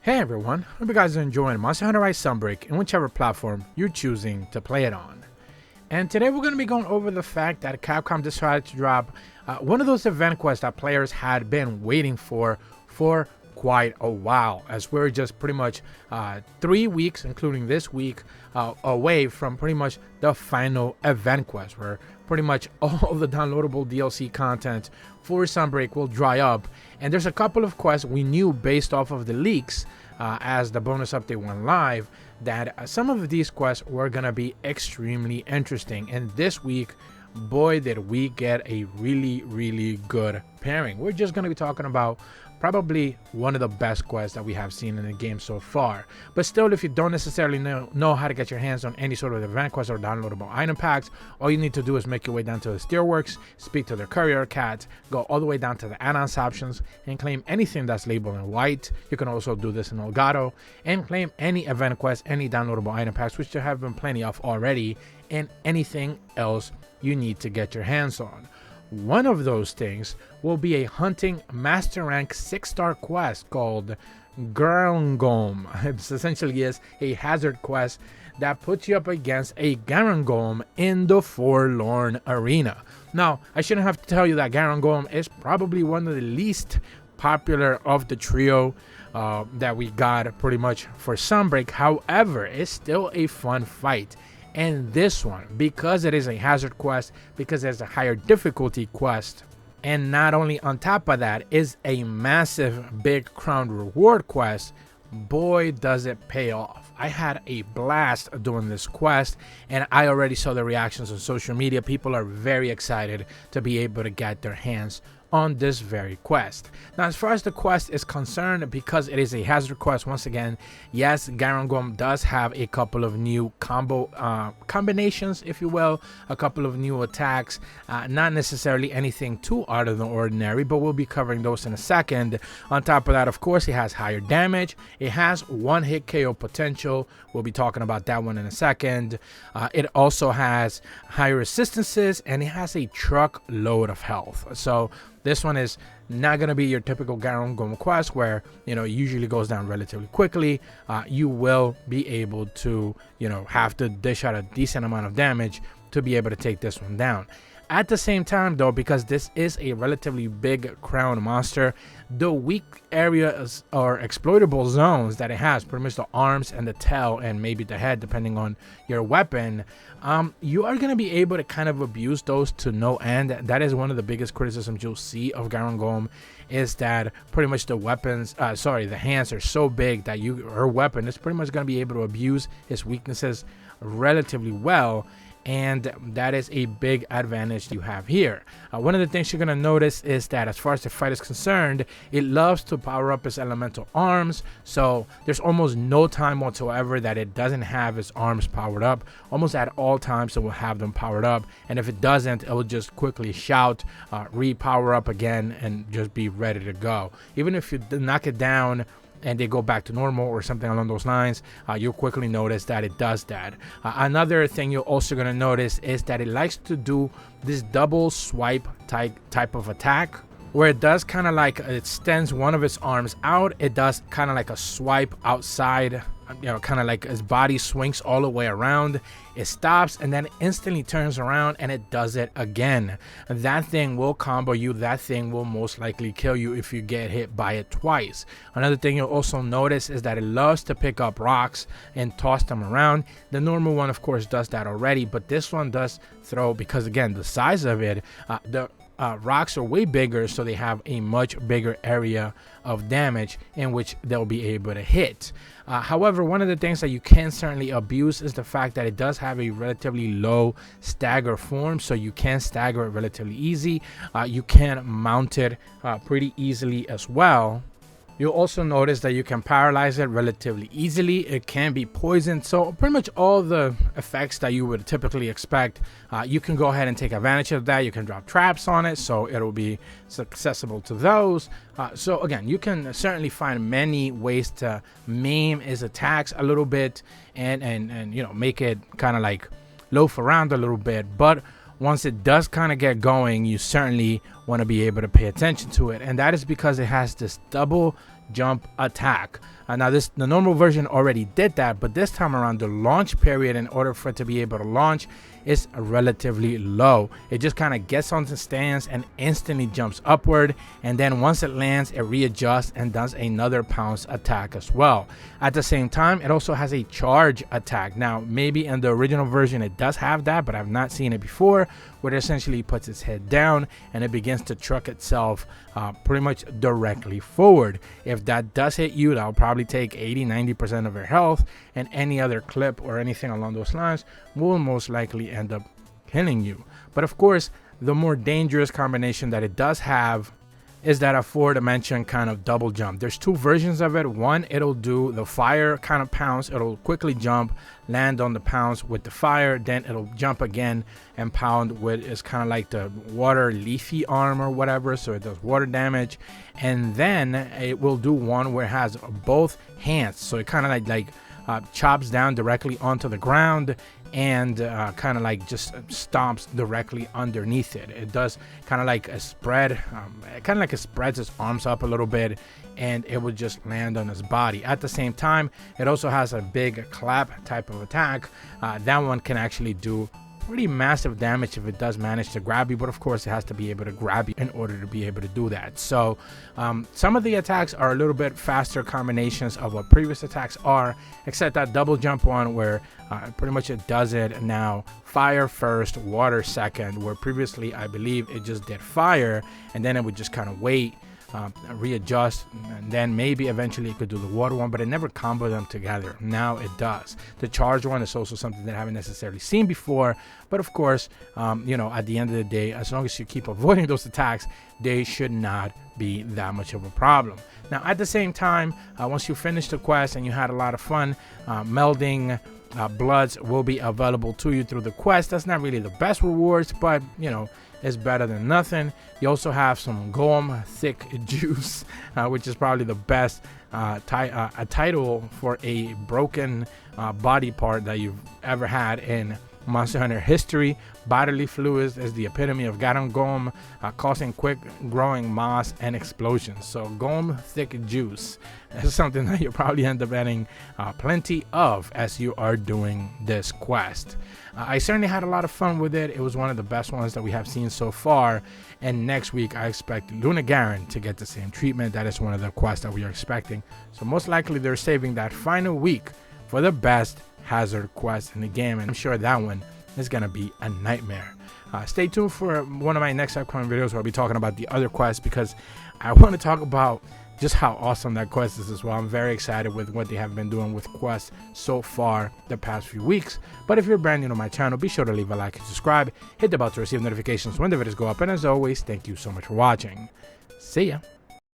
Hey everyone, hope you guys are enjoying Monster Hunter Rise Sunbreak in whichever platform you're choosing to play it on. And today we're going to be going over the fact that Capcom decided to drop one of those event quests that players had been waiting for quite a while, as we're just pretty much 3 weeks, including this week, away from pretty much the final event quest, where pretty much all the downloadable DLC content for Sunbreak will dry up. And there's a couple of quests we knew based off of the leaks as the bonus update went live, that some of these quests were gonna be extremely interesting. And this week, boy, did we get a really good pairing. We're just gonna be talking about probably one of the best quests that we have seen in the game so far. But still, if you don't necessarily know how to get your hands on any sort of event quest or downloadable item packs, all you need to do is make your way down to the Steelworks, speak to their courier cat, go all the way down to the add-ons options, and claim anything that's labeled in white. You can also do this in Elgato, and claim any event quest, any downloadable item packs, which there have been plenty of already, and anything else you need to get your hands on. One of those things will be a hunting master rank 6-star quest called Garangom. It essentially is a hazard quest that puts you up against a Garangom in the Forlorn Arena. Now, I shouldn't have to tell you that Garangom is probably one of the least popular of the trio that we got pretty much for Sunbreak. However, it's still a fun fight. And this one, because it is a hazard quest, because it's a higher difficulty quest, and not only on top of that is a massive big crown reward quest, boy does it pay off. I had a blast doing this quest, and I already saw the reactions on social media. People are very excited to be able to get their hands on this very quest. Now, as far as the quest is concerned, because it is a hazard quest, once again, yes, Garangom does have a couple of new combinations, if you will, a couple of new attacks, not necessarily anything too out of the ordinary, but we'll be covering those in a second. On top of that, of course, it has higher damage, it has one hit KO potential, we'll be talking about that one in a second. It also has higher resistances, and it has a truckload of health. So this one is not going to be your typical Garangom quest where, it usually goes down relatively quickly. You will be able to, have to dish out a decent amount of damage to be able to take this one down. At the same time, though, because this is a relatively big crown monster, the weak areas or exploitable zones that it has, pretty much the arms and the tail and maybe the head, depending on your weapon, you are going to be able to kind of abuse those to no end. That is one of the biggest criticisms you'll see of Garangom, is that pretty much the weapons, the hands are so big that her weapon is pretty much going to be able to abuse his weaknesses relatively well. And that is a big advantage you have here. One of the things you're going to notice is that as far as the fight is concerned, it loves to power up its elemental arms. So there's almost no time whatsoever that it doesn't have its arms powered up. Almost at all times it will have them powered up. And if it doesn't, it will just quickly shout, re-power up again, and just be ready to go. Even if you knock it down and they go back to normal or something along those lines, you'll quickly notice that it does that. Another thing you're also going to notice is that it likes to do this double swipe type of attack, where it does kind of like, it extends one of its arms out, it does kind of like a swipe outside, kind of like its body swings all the way around, it stops and then instantly turns around and it does it again. That thing will combo you. That thing will most likely kill you if you get hit by it twice. Another thing you'll also notice is that it loves to pick up rocks and toss them around. The normal one, of course, does that already, but this one does throw, because again, the size of it, rocks are way bigger, so they have a much bigger area of damage in which they'll be able to hit. However, one of the things that you can certainly abuse is the fact that it does have a relatively low stagger form, so you can stagger it relatively easy. You can mount it pretty easily as well. You'll also notice that you can paralyze it relatively easily. It can be poisoned, so pretty much all the effects that you would typically expect, you can go ahead and take advantage of that. You can drop traps on it, so it'll be accessible to those. So again, you can certainly find many ways to maim its attacks a little bit and make it kind of like loaf around a little bit. But once it does kind of get going, you certainly want to be able to pay attention to it, and that is because it has this double jump attack. Now the normal version already did that, but this time around the launch period, in order for it to be able to launch, is relatively low. It just kind of gets onto stance and instantly jumps upward, and then once it lands, it readjusts and does another pounce attack as well. At the same time, it also has a charge attack. Now maybe in the original version it does have that, but I've not seen it before, where it essentially puts its head down and it begins to truck itself pretty much directly forward. If that does hit you, that'll probably take 80-90% of your health, and any other clip or anything along those lines will most likely end up killing you. But of course, the more dangerous combination that it does have is that a 4-dimension kind of double jump. There's two versions of it. One, it'll do the fire kind of pounce. It'll quickly jump, land on the pounce with the fire, then it'll jump again and pound with, it's kind of like the water leafy arm or whatever, so it does water damage. And then it will do one where it has both hands, so it kind of like chops down directly onto the ground and kind of like just stomps directly underneath it. It does kind of like a spread, kind of like it spreads its arms up a little bit, and it would just land on his body. At the same time, it also has a big clap type of attack. That one can actually do pretty massive damage if it does manage to grab you, but of course it has to be able to grab you in order to be able to do that. So some of the attacks are a little bit faster combinations of what previous attacks are, except that double jump one where pretty much it does it now fire first, water second, where previously I believe it just did fire and then it would just kind of wait, readjust, and then maybe eventually it could do the water one, but it never comboed them together. Now it does. The charge one is also something that I haven't necessarily seen before, but of course, you know, at the end of the day, as long as you keep avoiding those attacks, they should not be that much of a problem. Now at the same time, once you finish the quest and you had a lot of fun, melding bloods will be available to you through the quest. That's not really the best rewards, but you know, it's better than nothing. You also have some Golem thick juice, which is probably the best title for a broken body part that you've ever had in Monster Hunter history. Bodily fluids is the epitome of Garon Golem, causing quick growing moss and explosions. So Golem thick juice is something that you'll probably end up getting plenty of as you are doing this quest. I certainly had a lot of fun with it. It was one of the best ones that we have seen so far, and next week I expect Luna Garen to get the same treatment. That is one of the quests that we are expecting, so most likely they're saving that final week for the best hazard quest in the game, and I'm sure that one is gonna be a nightmare. Stay tuned for one of my next upcoming videos where I'll be talking about the other quests, because I want to talk about just how awesome that quest is as well. I'm very excited with what they have been doing with quests so far the past few weeks. But if you're brand new to my channel, be sure to leave a like and subscribe, hit the bell to receive notifications when the videos go up, and as always, thank you so much for watching. See ya.